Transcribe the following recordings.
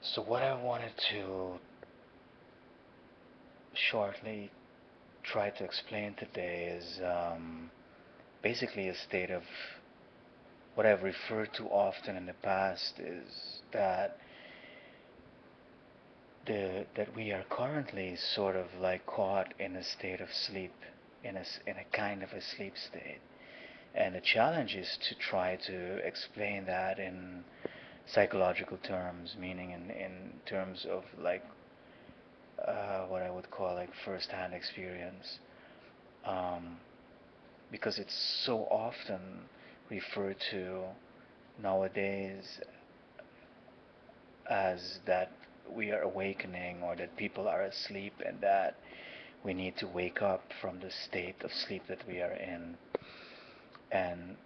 So, what I wanted to shortly try to explain today is basically a state of what I've referred to often in the past is that we are currently sort of like caught in a state of sleep, in a kind of a sleep state. And the challenge is to try to explain that in psychological terms, meaning in terms of like what I would call like first-hand experience, um, because it's so often referred to nowadays as that we are awakening or that people are asleep and that we need to wake up from the state of sleep that we are in. And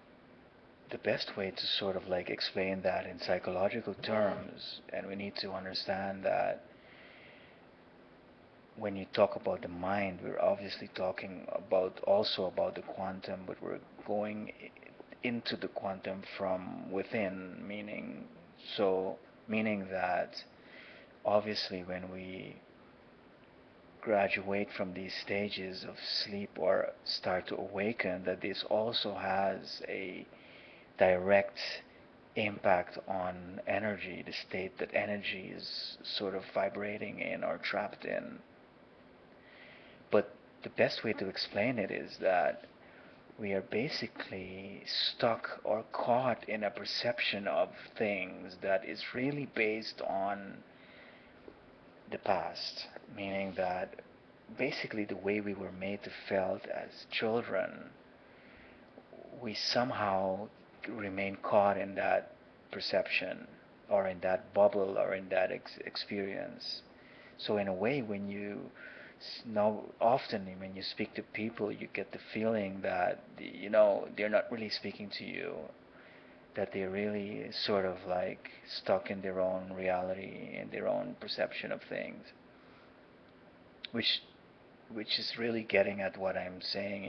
the best way to sort of like explain that in psychological terms, and we need to understand that when you talk about the mind, we're obviously talking about also about the quantum, but we're going into the quantum from within, meaning that obviously when we graduate from these stages of sleep or start to awaken, that this also has a direct impact on energy, the state that energy is sort of vibrating in or trapped in. But the best way to explain it is that we are basically stuck or caught in a perception of things that is really based on the past, meaning that basically the way we were made to felt as children, we somehow remain caught in that perception or in that bubble or in that experience. So in a way, when you now often when you speak to people, you get the feeling that they're not really speaking to you, that they're really sort of like stuck in their own reality and their own perception of things, which which is really getting at what I'm saying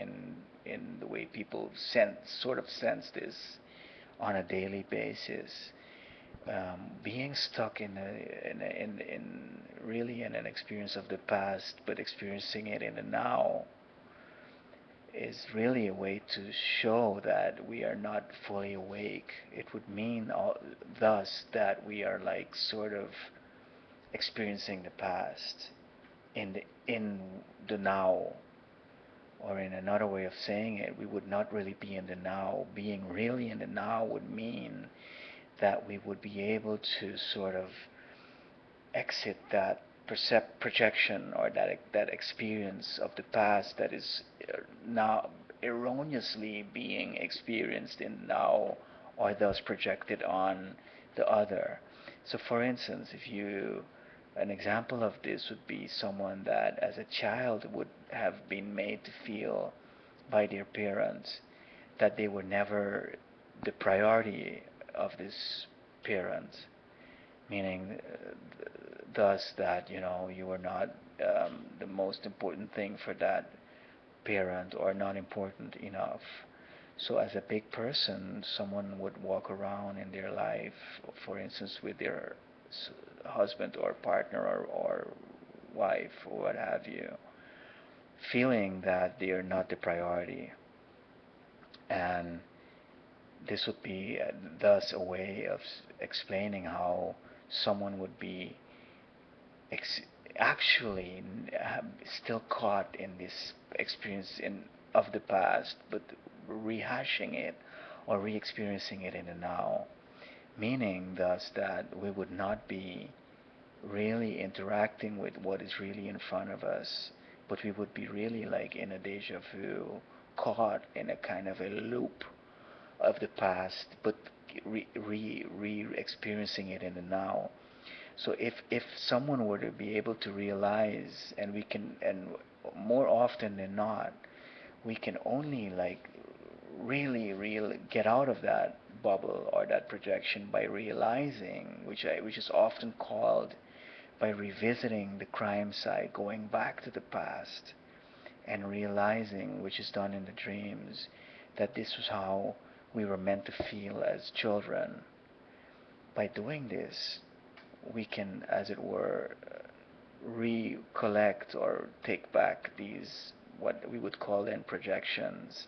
in the way people sense this on a daily basis. Being stuck in really in an experience of the past, but experiencing it in the now, is really a way to show that we are not fully awake. It would mean thus that we are like sort of experiencing the past in the now, or in another way of saying it, we would not really be in the now. Being really in the now would mean that we would be able to sort of exit that projection or that experience of the past that is now erroneously being experienced in now, or thus projected on the other. So for instance, if you an example of this would be someone that as a child would have been made to feel by their parents that they were never the priority of this parent, meaning thus that you were not the most important thing for that parent or not important enough. So as a big person, someone would walk around in their life, for instance, with their husband or partner or wife or what have you, feeling that they are not the priority. And this would be thus a way of explaining how someone would be ex- actually still caught in this experience of the past, but rehashing it or re-experiencing it in the now, meaning thus that we would not be really interacting with what is really in front of us, but we would be really like in a deja vu, caught in a kind of a loop of the past, but re experiencing it in the now. So if someone were to be able to realize, and we can, and more often than not, we can only like really get out of that bubble or that projection by realizing, which is often called by revisiting the crime site, going back to the past and realizing, which is done in the dreams, that this was how we were meant to feel as children. By doing this, we can, as it were, recollect or take back these, what we would call then projections,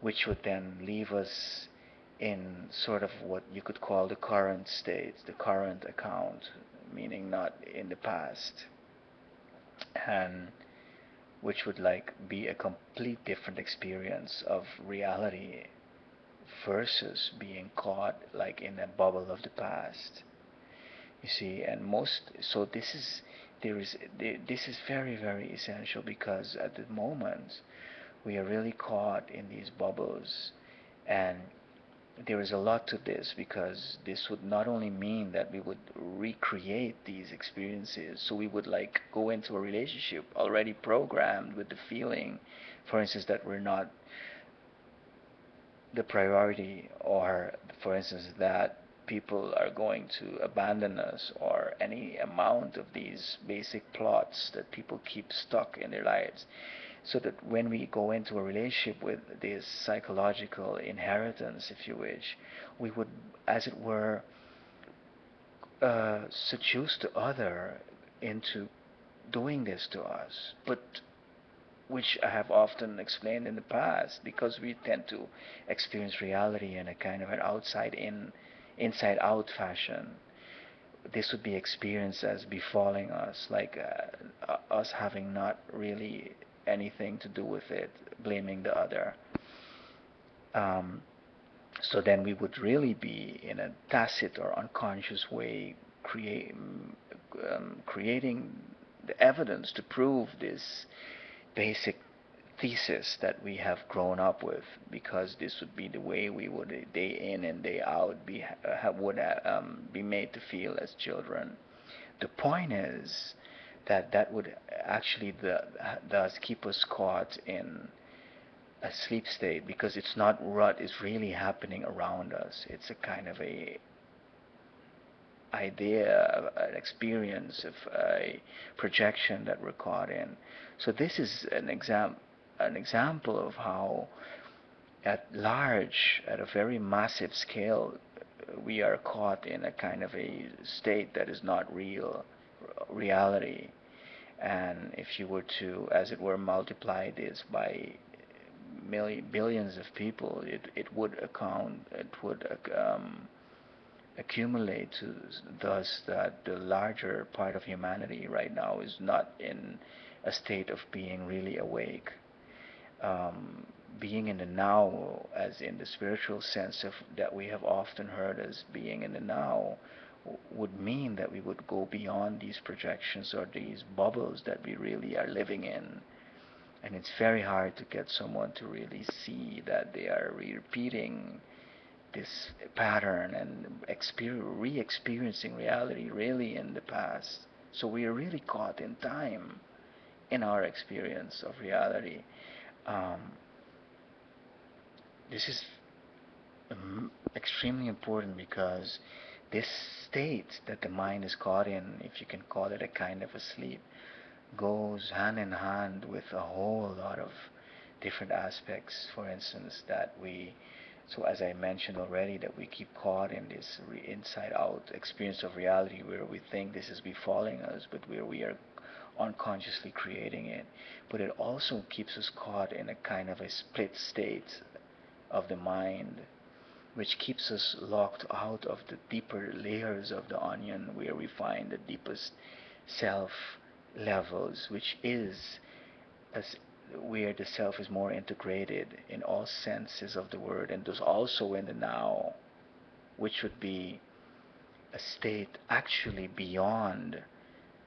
which would then leave us in sort of what you could call the current state, the current account, meaning not in the past, and which would like be a complete different experience of reality versus being caught like in a bubble of the past. You see, and most, so this is, this is very, very essential, because at the moment we are really caught in these bubbles, and there is a lot to this, because this would not only mean that we would recreate these experiences, so we would like go into a relationship already programmed with the feeling, for instance, that we're not the priority, or for instance that people are going to abandon us, or any amount of these basic plots that people keep stuck in their lives, so that when we go into a relationship with this psychological inheritance, if you wish, we would, as it were, seduce the other into doing this to us, but which I have often explained in the past, because we tend to experience reality in a kind of an outside in, inside out fashion. This would be experienced as befalling us, like us having not really anything to do with it, blaming the other. Um, so then we would really be in a tacit or unconscious way creating the evidence to prove this basic thesis that we have grown up with, because this would be the way we would day in and day out would be made to feel as children. The point is that that would actually does keep us caught in a sleep state, because it's not what is really happening around us. It's a kind of a idea, an experience of a projection that we're caught in. So this is an example of how, at large, at a very massive scale, we are caught in a kind of a state that is not reality. And if you were to, as it were, multiply this by billions of people, it would accumulate to thus that the larger part of humanity right now is not in a state of being really awake. Um, Being in the now, as in the spiritual sense of that we have often heard as being in the now, would mean that we would go beyond these projections or these bubbles that we really are living in. And it's very hard to get someone to really see that they are repeating this pattern and re-experiencing reality really in the past. So we are really caught in time in our experience of reality. Um, this is extremely important, because this state that the mind is caught in, if you can call it a kind of a sleep, goes hand in hand with a whole lot of different aspects. For instance, that we, so as I mentioned already, that we keep caught in this inside out experience of reality, where we think this is befalling us, but where we are unconsciously creating it. But it also keeps us caught in a kind of a split state of the mind, which keeps us locked out of the deeper layers of the onion, where we find the deepest self levels, which is as where the self is more integrated in all senses of the word, and thus also in the now, which would be a state actually beyond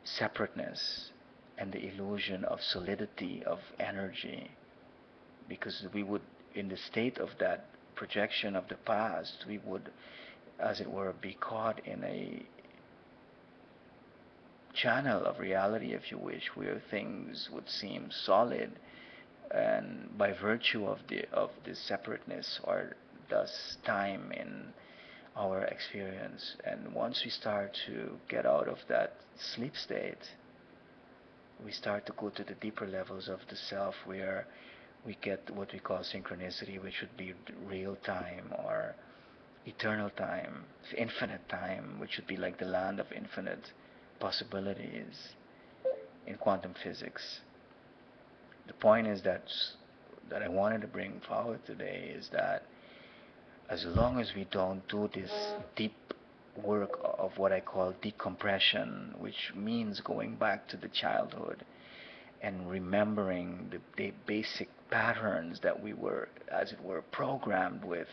separateness and the illusion of solidity of energy, because we would, in the state of that projection of the past, we would, as it were, be caught in a channel of reality, if you wish, where things would seem solid, and by virtue of the separateness, or thus time in our experience. And once we start to get out of that sleep state, we start to go to the deeper levels of the self, where we get what we call synchronicity, which would be real time, or eternal time, infinite time, which would be like the land of infinite possibilities in quantum physics. The point is that I wanted to bring forward today is that as long as we don't do this deep work of what I call decompression, which means going back to the childhood and remembering the basic patterns that we were, as it were, programmed with,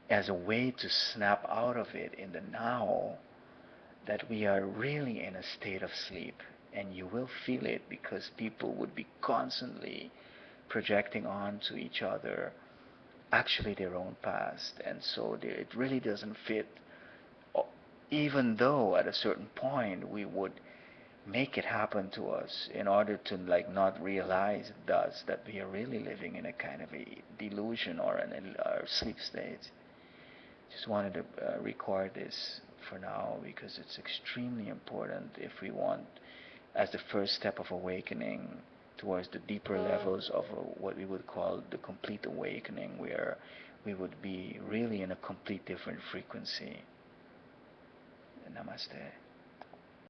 as a way to snap out of it in the now, that we are really in a state of sleep. And you will feel it because people would be constantly projecting onto each other actually their own past. And so it really doesn't fit, even though at a certain point we would make it happen to us in order to like not realize thus that we are really living in a kind of a delusion or a sleep state. Just wanted to record this for now because it's extremely important if we want, as the first step of awakening towards the deeper levels of what we would call the complete awakening, where we would be really in a complete different frequency. Namaste.